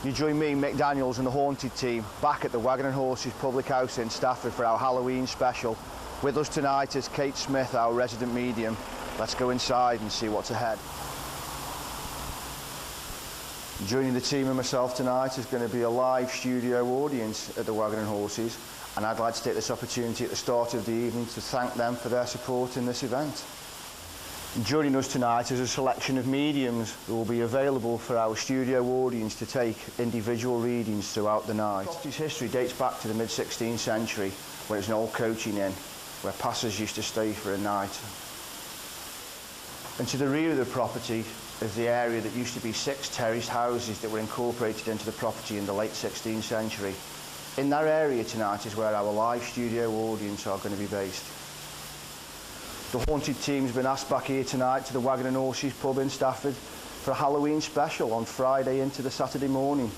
You join me, Mick Daniels and the Haunted team back at the Wagon and Horses Public House in Stafford for our Halloween special. With us tonight is Kate Smith, our resident medium. Let's go inside and see what's ahead. Joining the team and myself tonight is going to be a live studio audience at the Wagon and Horses, and I'd like to take this opportunity at the start of the evening to thank them for their support in this event. Joining us tonight is a selection of mediums who will be available for our studio audience to take individual readings throughout the night. The property's history dates back to the mid-16th century, when it was an old coaching inn, where passers used to stay for a night. And to the rear of the property is the area that used to be 6 terraced houses that were incorporated into the property in the late 16th century. In that area tonight is where our live studio audience are going to be based. The Haunted team's been asked back here tonight to the Wagon and Horses pub in Stafford for a Halloween special on Friday into the Saturday morning.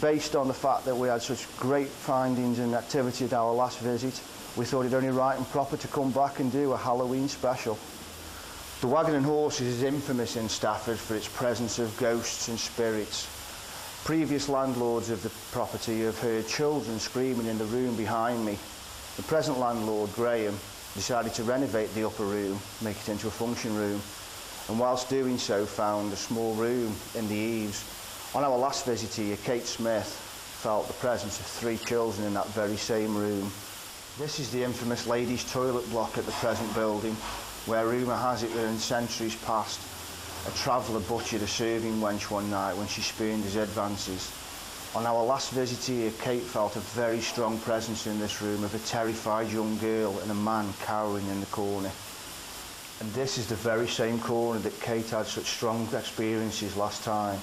Based on the fact that we had such great findings and activity at our last visit, we thought it only right and proper to come back and do a Halloween special. The Wagon and Horses is infamous in Stafford for its presence of ghosts and spirits. Previous landlords of the property have heard children screaming in the room behind me. The present landlord, Graham, decided to renovate the upper room, make it into a function room, and whilst doing so found a small room in the eaves. On our last visit here, Kate Smith felt the presence of 3 children in that very same room. This is the infamous ladies' toilet block at the present building, where rumour has it that in centuries past, a traveller butchered a serving wench one night when she spurned his advances. On our last visit here, Kate felt a very strong presence in this room of a terrified young girl and a man cowering in the corner. And this is the very same corner that Kate had such strong experiences last time.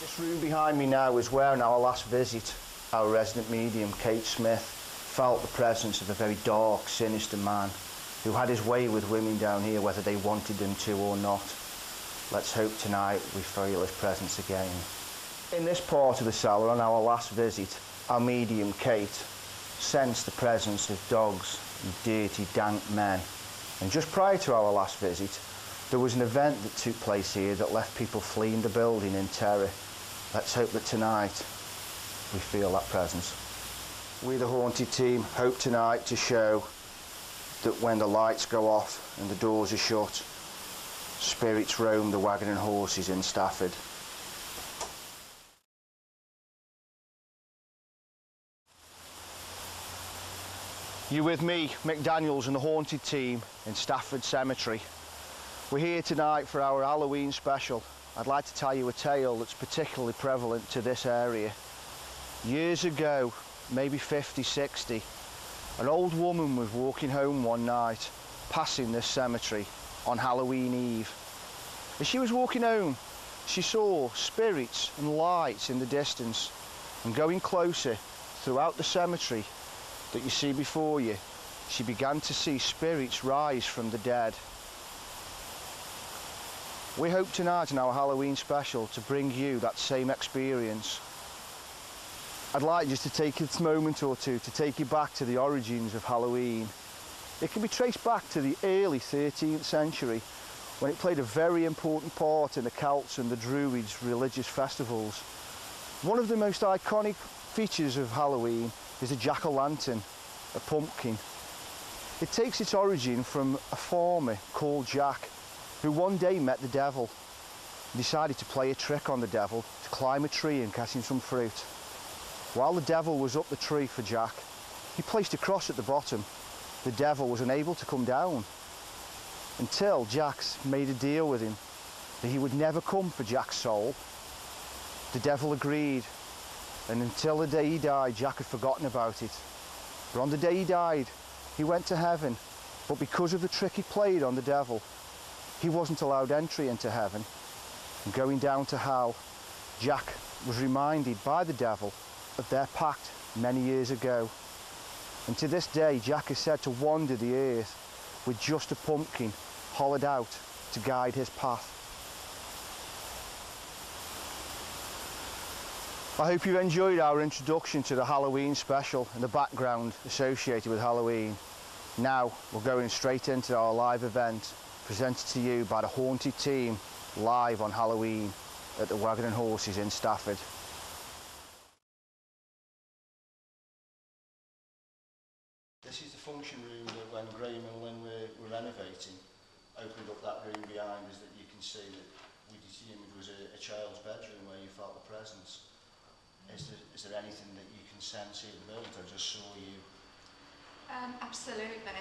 This room behind me now is where on our last visit, our resident medium, Kate Smith, felt the presence of a very dark, sinister man who had his way with women down here whether they wanted him to or not. Let's hope tonight we feel his presence again. In this part of the cellar on our last visit, our medium Kate sensed the presence of dogs and dirty, dank men. And just prior to our last visit, there was an event that took place here that left people fleeing the building in terror. Let's hope that tonight we feel that presence. We, the Haunted team, hope tonight to show that when the lights go off and the doors are shut, spirits roam the Wagon and Horses in Stafford. You with me, Mick Daniels and the Haunted team in Stafford Cemetery. We're here tonight for our Halloween special. I'd like to tell you a tale that's particularly prevalent to this area. Years ago, maybe 50, 60, an old woman was walking home one night, passing this cemetery on Halloween Eve. As she was walking home, she saw spirits and lights in the distance, and going closer throughout the cemetery that you see before you, she began to see spirits rise from the dead. We hope tonight in our Halloween special to bring you that same experience. I'd like just to take this moment or two to take you back to the origins of Halloween. It can be traced back to the early 13th century, when it played a very important part in the Celts and the Druids' religious festivals. One of the most iconic features of Halloween is a jack-o'-lantern, a pumpkin. It takes its origin from a farmer called Jack, who one day met the devil and decided to play a trick on the devil to climb a tree and get him some fruit. While the devil was up the tree for Jack, he placed a cross at the bottom. The devil was unable to come down until Jack made a deal with him that he would never come for Jack's soul. The devil agreed, and until the day he died, Jack had forgotten about it. But on the day he died, he went to heaven, but because of the trick he played on the devil, he wasn't allowed entry into heaven. And going down to hell, Jack was reminded by the devil of their pact many years ago. And to this day, Jack is said to wander the earth with just a pumpkin hollowed out to guide his path. I hope you've enjoyed our introduction to the Halloween special and the background associated with Halloween. Now we're going straight into our live event, presented to you by the Thehaunt-ed team, live on Halloween at the Wagon and Horses in Stafford. This is the function room that when Graham and Lynn were renovating, opened up that room behind us that you can see that we assumed was a child's bedroom where you felt the presence. Is there anything that you can sense here in the building? I just saw you. Absolutely.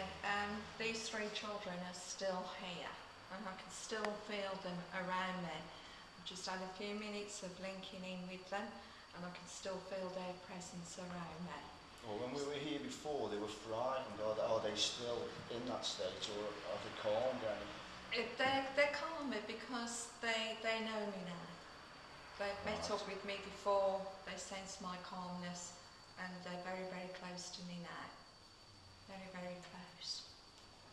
These three children are still here and I can still feel them around me. I've just had a few minutes of linking in with them and I can still feel their presence around me. Well, when we were here before, they were frightened. Are they still in that state, or are they calm down? They're calmer because they know me now. They've met up with me before, they sense my calmness, and they're very, very close to me now. Very, very close.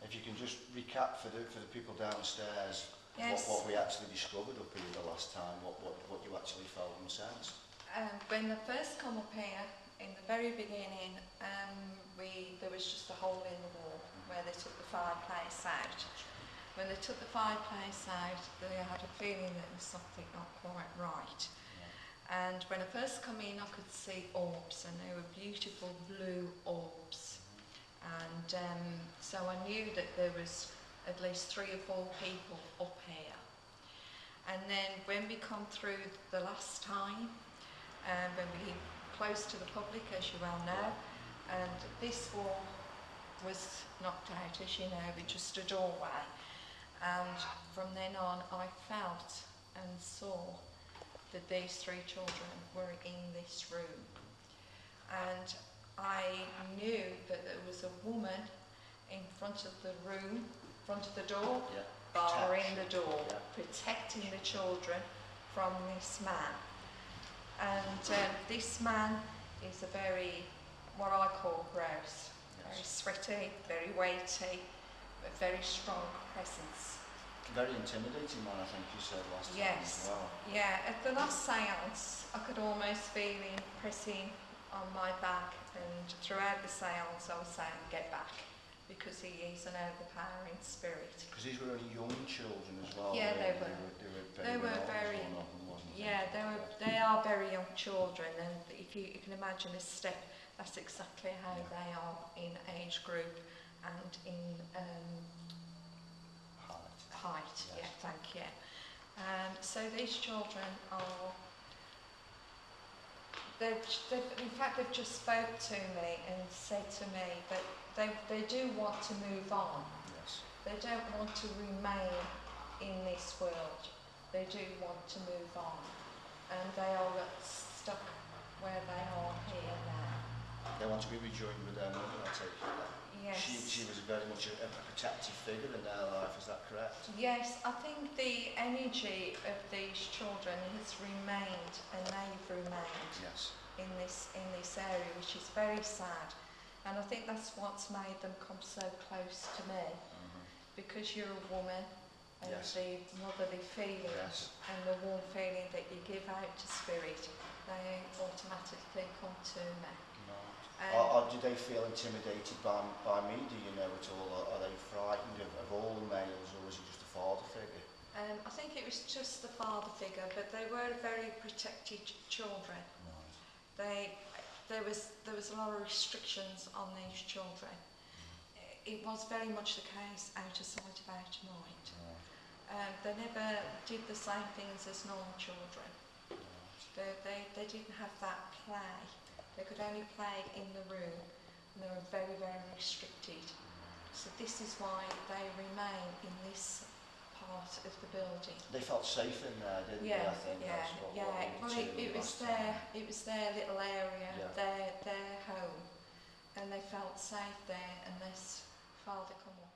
If you can just recap for the people downstairs, yes, what we actually discovered up here the last time, what you actually felt and sensed. When they first come up here, in the very beginning, there was just a hole in the wall where they took the fireplace out. When they took the fireplace out, they had a feeling that there was something not quite right. Yeah. And when I first come in, I could see orbs, and they were beautiful blue orbs. And so I knew that there was at least 3 or 4 people up here. And then when we come through the last time, when we close to the public, as you well know, and this wall was knocked out, as you know, with just a doorway. And from then on, I felt and saw that these 3 children were in this room. And I knew that there was a woman in front of the room, front of the door, yeah, barring the door, yeah, protecting the children from this man. And this man is a very, what I call gross, yes, very sweaty, very weighty, but very strong presence. Very intimidating man, I think you said last time. Yes, as well. Yeah, at the last seance I could almost feel him pressing on my back, and throughout the seance I was saying, get back, because he is an overpowering spirit. Because these were only young children as well. Yeah, they were very, yeah, they are very young children, and if you can imagine a step, that's exactly how, yeah, they are in age group and in height. Yes. Yeah, thank you. So these children are, in fact they've just spoke to me and said to me that they do want to move on. Yes. They don't want to remain in this world. They do want to move on, and they are stuck where they are here now. They want to be rejoined with their mother, I take it. Yes. She was very much a protective figure in their life, is that correct? Yes, I think the energy of these children has remained, and they've remained, yes, in this area, which is very sad. And I think that's what's made them come so close to me, because you're a woman, and yes, the motherly feeling, yes, and the warm feeling that you give out to spirit, they automatically come to me. Or do they feel intimidated by me, do you know at all? Are they frightened of all the males, or was it just a father figure? I think it was just the father figure, but they were very protected children. Right. There was a lot of restrictions on these children. It was very much the case, out of sight, out of mind. Right. They never did the same things as normal children. Right. They didn't have that play. They could only play in the room, and they were very, very restricted. So this is why they remain in this part of the building. They felt safe in there, didn't they? I think that's what well, it was their little area, yeah, their home, and they felt safe there unless Father come up.